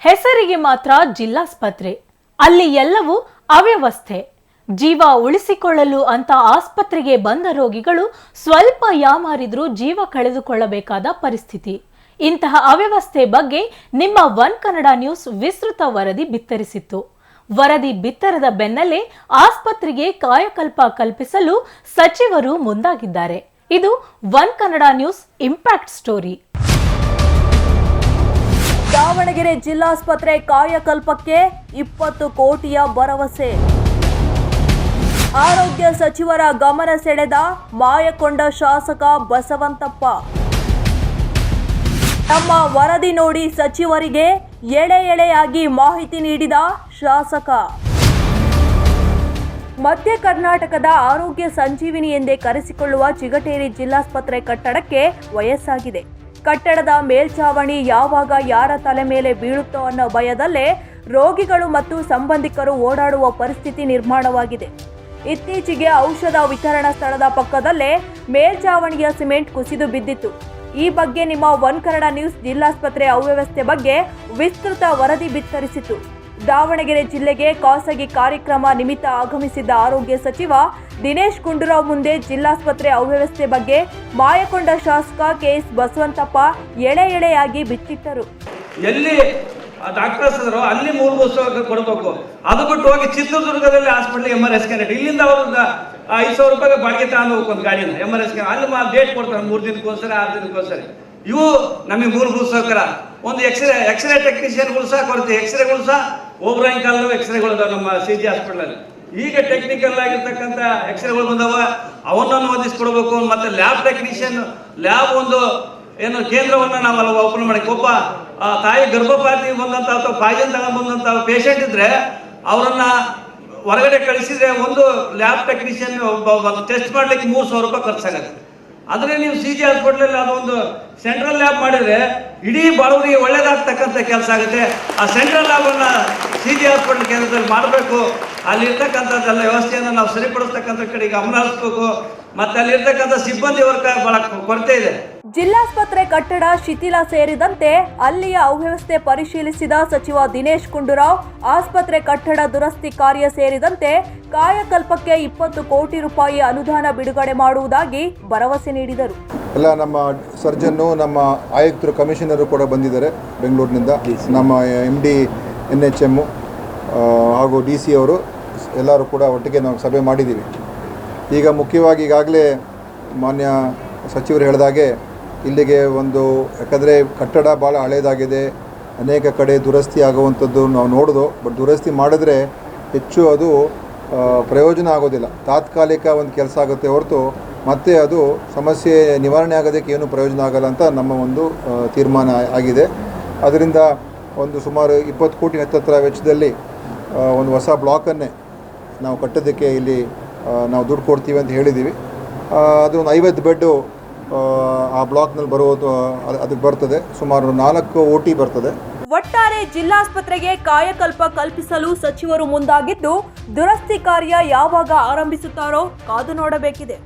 ಹೆಸರಿಗೆ ಮಾತ್ರ ಜಿಲ್ಲಾಸ್ಪತ್ರೆ, ಅಲ್ಲಿ ಎಲ್ಲವೂ ಅವ್ಯವಸ್ಥೆ. ಜೀವ ಉಳಿಸಿಕೊಳ್ಳಲು ಅಂತ ಆಸ್ಪತ್ರೆಗೆ ಬಂದ ರೋಗಿಗಳು ಸ್ವಲ್ಪ ಯಾಮಾರಿದ್ರೂ ಜೀವ ಕಳೆದುಕೊಳ್ಳಬೇಕಾದ ಪರಿಸ್ಥಿತಿ. ಇಂತಹ ಅವ್ಯವಸ್ಥೆ ಬಗ್ಗೆ ನಿಮ್ಮ ಒನ್ ಕನ್ನಡ ನ್ಯೂಸ್ ವಿಸ್ತೃತ ವರದಿ ಬಿತ್ತರಿಸಿತ್ತು. ವರದಿ ಬಿತ್ತರದ ಬೆನ್ನಲ್ಲೇ ಆಸ್ಪತ್ರೆಗೆ ಕಾಯಕಲ್ಪ ಕಲ್ಪಿಸಲು ಸಚಿವರು ಮುಂದಾಗಿದ್ದಾರೆ. ಇದು one Kannada news impact story. Davanagere ಜಿಲ್ಲಾಸ್ಪತ್ರೆ ಕಾಯಕಲ್ಪಕ್ಕೆ 20 ಕೋಟಿಯ ಭರವಸೆ. ಆರೋಗ್ಯ ಸಚಿವರ ಗಮನ ಸೆಳೆದ ಮಾಯಕೊಂಡ ಶಾಸಕ ಬಸವಂತಪ್ಪ. ನಮ್ಮ ವರದಿ ನೋಡಿ ಸಚಿವರಿಗೆ ಎಳೆ ಎಳೆಯಾಗಿ ಮಾಹಿತಿ ನೀಡಿದ ಶಾಸಕ. ಮಧ್ಯ ಕರ್ನಾಟಕದ ಆರೋಗ್ಯ ಸಂಜೀವಿನಿ ಎಂದೇ ಕರೆಸಿಕೊಳ್ಳುವ ಚಿಗಟೇರಿ ಜಿಲ್ಲಾಸ್ಪತ್ರೆ ಕಟ್ಟಡಕ್ಕೆ ವಯಸ್ಸಾಗಿದೆ. ಕಟ್ಟಡದ ಮೇಲ್ಛಾವಣಿ ಯಾವಾಗ ಯಾರ ತಲೆ ಮೇಲೆ ಬೀಳುತ್ತೋ ಅನ್ನೋ ಭಯದಲ್ಲೇ ರೋಗಿಗಳು ಮತ್ತು ಸಂಬಂಧಿಕರು ಓಡಾಡುವ ಪರಿಸ್ಥಿತಿ ನಿರ್ಮಾಣವಾಗಿದೆ. ಇತ್ತೀಚೆಗೆ ಔಷಧ ವಿತರಣಾ ಸ್ಥಳದ ಪಕ್ಕದಲ್ಲೇ ಮೇಲ್ಛಾವಣಿಯ ಸಿಮೆಂಟ್ ಕುಸಿದು ಬಿದ್ದಿತ್ತು. ಈ ಬಗ್ಗೆ ನಿಮ್ಮ ಒನ್ ಕನ್ನಡ ನ್ಯೂಸ್ ಜಿಲ್ಲಾಸ್ಪತ್ರೆ ಅವ್ಯವಸ್ಥೆ ಬಗ್ಗೆ ವಿಸ್ತೃತ ವರದಿ ಬಿತ್ತರಿಸಿತು. ದಾವಣಗೆರೆ ಜಿಲ್ಲೆಗೆ ಖಾಸಗಿ ಕಾರ್ಯಕ್ರಮ ನಿಮಿತ್ತ ಆಗಮಿಸಿದ್ದ ಆರೋಗ್ಯ ಸಚಿವ ದಿನೇಶ್ ಗುಂಡೂರಾವ್ ಮುಂದೆ ಜಿಲ್ಲಾಸ್ಪತ್ರೆ ಅವ್ಯವಸ್ಥೆ ಬಗ್ಗೆ ಮಾಯಕೊಂಡ ಶಾಸಕ ಕೆಎಸ್ ಬಸವಂತಪ್ಪ ಎಳೆ ಎಳೆಯಾಗಿ ಬಿಚ್ಚಿಟ್ಟರು. ಎಲ್ಲಿ ಡಾಕ್ಟರ್ಸ್ ಇದ್ರು ಅಲ್ಲಿ ಮೂಲಭೂತ ಸೌಕರ್ಯ ಕೊಡಬೇಕು. ಅದು ಬಿಟ್ಟು ಹೋಗಿ ಚಿತ್ರದುರ್ಗದಲ್ಲಿ ಹಾಸ್ಪಿಟಲ್ MRI ಸ್ಕ್ಯಾನ್ ಇಲ್ಲಿಂದ ಅವ್ರನ್ನ 5,000 ರೂಪಾಯಿಗೆ ಬಾಡಿಗೆ ತಗೊಂಡು ಹೋಗ್ಬೇಕು ಒಂದು ಗಾಡಿನ MRI ಸ್ಕ್ಯಾನ್. ಅಲ್ಲಿ ಡೇಟ್ ಕೊಡ್ತಾರೆ 3 ದಿನಕ್ಕೋಸ್ಕರ 6 ದಿನಕ್ಕೋಸ್ಕರ. ಇವು ನಮಗೆ ಮೂಲಭೂತ ಸೌಕರ್ಯ. ಒಂದು ಎಕ್ಸ್ರೇ ಟೆಕ್ನಿಷಿಯನ್ಗಳು ಸಹ ಕೊಡ್ತೀವಿ. ಎಕ್ಸ್ರೇಗಳು ಸಹ ಒಬ್ರಾಂಕಲ್ಲೂ ಎಕ್ಸ್ರೇಗಳು ಇದಾವೆ ನಮ್ಮ CG ಹಾಸ್ಪಿಟಲಲ್ಲಿ. ಈಗ ಟೆಕ್ನಿಕಲ್ ಆಗಿರ್ತಕ್ಕಂಥ ಎಕ್ಸ್ರೇಗಳು ಬಂದವ, ಅವನ್ನನ್ನು ಒದಗಿಸ್ಕೊಡ್ಬೇಕು. ಮತ್ತೆ ಲ್ಯಾಬ್ ಟೆಕ್ನಿಷಿಯನ್ ಲ್ಯಾಬ್ ಒಂದು ಏನು ಕೇಂದ್ರವನ್ನು ನಾವೆಲ್ಲ ಓಪನ್ ಮಾಡಿ, ಒಬ್ಬ ತಾಯಿ ಗರ್ಭಪಾತಿ ಬಂದಂಥ ಅಥವಾ ಪಾಯ್ಸನ್ ತಗೊಂಡು ಬಂದಂಥ ಪೇಷಂಟ್ ಇದ್ರೆ ಅವರನ್ನ ಹೊರಗಡೆ ಕಳಿಸಿದ್ರೆ ಒಂದು ಲ್ಯಾಬ್ ಟೆಕ್ನಿಷಿಯನ್ ಟೆಸ್ಟ್ ಮಾಡ್ಲಿಕ್ಕೆ 3,000 ರೂಪಾಯಿ ಖರ್ಚಾಗುತ್ತೆ. ಆದರೆ ನೀವು CG ಹಾಸ್ಪಿಟಲಲ್ಲಿ ಅದೊಂದು ಸೆಂಟ್ರಲ್ ಲ್ಯಾಬ್ ಮಾಡಿದರೆ ಇಡೀ ಬಡವರಿಗೆ ಒಳ್ಳೇದಾಗ್ತಕ್ಕಂಥ ಕೆಲಸ ಆಗುತ್ತೆ. ಆ ಸೆಂಟ್ರಲ್ ಲ್ಯಾಬನ್ನು CG ಹಾಸ್ಪಿಟಲ್ ಕೇಂದ್ರದಲ್ಲಿ ಮಾಡಬೇಕು. ಅಲ್ಲಿರ್ತಕ್ಕಂಥದ್ದೆಲ್ಲ ವ್ಯವಸ್ಥೆಯನ್ನು ನಾವು ಸರಿಪಡಿಸ್ತಕ್ಕಂಥ ಕಡೆಗೆ ಗಮನ ಹರಿಸಬೇಕು. ಮತ್ತು ಅಲ್ಲಿರ್ತಕ್ಕಂಥ ಸಿಬ್ಬಂದಿ ವರ್ಗ ಬಹಳ ಕೊರತೆ ಇದೆ. ಜಿಲ್ಲಾಸ್ಪತ್ರೆ ಕಟ್ಟಡ ಶಿಥಿಲ ಸೇರಿದಂತೆ ಅಲ್ಲಿಯ ಅವ್ಯವಸ್ಥೆ ಪರಿಶೀಲಿಸಿದ ಸಚಿವ ದಿನೇಶ್ ಗುಂಡೂರಾವ್ ಆಸ್ಪತ್ರೆ ಕಟ್ಟಡ ದುರಸ್ತಿ ಕಾರ್ಯ ಸೇರಿದಂತೆ ಕಾಯಕಲ್ಪಕ್ಕೆ 20 ಕೋಟಿ ರೂಪಾಯಿ ಅನುದಾನ ಬಿಡುಗಡೆ ಮಾಡುವುದಾಗಿ ಭರವಸೆ ನೀಡಿದರು. ಎಲ್ಲ ನಮ್ಮ ಸರ್ಜನ್ನು, ನಮ್ಮ ಆಯುಕ್ತರು, ಕಮಿಷನರು ಕೂಡ ಬಂದಿದ್ದಾರೆ ಬೆಂಗಳೂರಿನಿಂದ. ನಮ್ಮ MD NHM ಹಾಗೂ DC ಅವರು ಎಲ್ಲರೂ ಕೂಡ ಒಟ್ಟಿಗೆ ನಾವು ಸಭೆ ಮಾಡಿದ್ದೀವಿ. ಈಗ ಮುಖ್ಯವಾಗಿ ಈಗಾಗಲೇ ಮಾನ್ಯ ಸಚಿವರು ಹೇಳಿದಾಗೆ ಇಲ್ಲಿಗೆ ಯಾಕಂದರೆ ಕಟ್ಟಡ ಭಾಳ ಹಳೇದಾಗಿದೆ, ಅನೇಕ ಕಡೆ ದುರಸ್ತಿ ಆಗುವಂಥದ್ದು ನಾವು ನೋಡೋದು. ಬಟ್ ದುರಸ್ತಿ ಮಾಡಿದ್ರೆ ಹೆಚ್ಚು ಅದು ಪ್ರಯೋಜನ ಆಗೋದಿಲ್ಲ. ತಾತ್ಕಾಲಿಕ ಒಂದು ಕೆಲಸ ಆಗುತ್ತೆ ಹೊರತು ಮತ್ತೆ ಅದು ಸಮಸ್ಯೆ ನಿವಾರಣೆ ಆಗೋದಕ್ಕೆ ಏನು ಪ್ರಯೋಜನ ಆಗಲ್ಲ ಅಂತ ನಮ್ಮ ಒಂದು ತೀರ್ಮಾನ ಆಗಿದೆ. ಅದರಿಂದ ಸುಮಾರು 20 ಕೋಟಿ ಹತ್ತಿರ ವೆಚ್ಚದಲ್ಲಿ ಒಂದು ಹೊಸ ಬ್ಲಾಕನ್ನೇ ನಾವು ಕಟ್ಟೋದಕ್ಕೆ ಇಲ್ಲಿ ನಾವು ದುಡ್ಡು ಕೊಡ್ತೀವಿ ಅಂತ ಹೇಳಿದ್ದೀವಿ. ಅದು ಒಂದು 50 ಬೆಡ್ಡು ಆ ಬ್ಲಾಕ್ನಲ್ಲಿ ಬರುವುದು, ಅದಕ್ಕೆ ಬರ್ತದೆ. ಸುಮಾರು 4 OT ಬರ್ತದೆ. ಒಟ್ಟಾರೆ ಜಿಲ್ಲಾಸ್ಪತ್ರೆಗೆ ಕಾಯಕಲ್ಪ ಕಲ್ಪಿಸಲು ಸಚಿವರು ಮುಂದಾಗಿದ್ದು ದುರಸ್ತಿ ಕಾರ್ಯ ಯಾವಾಗ ಆರಂಭಿಸುತ್ತಾರೋ ಕಾದು ನೋಡಬೇಕಿದೆ.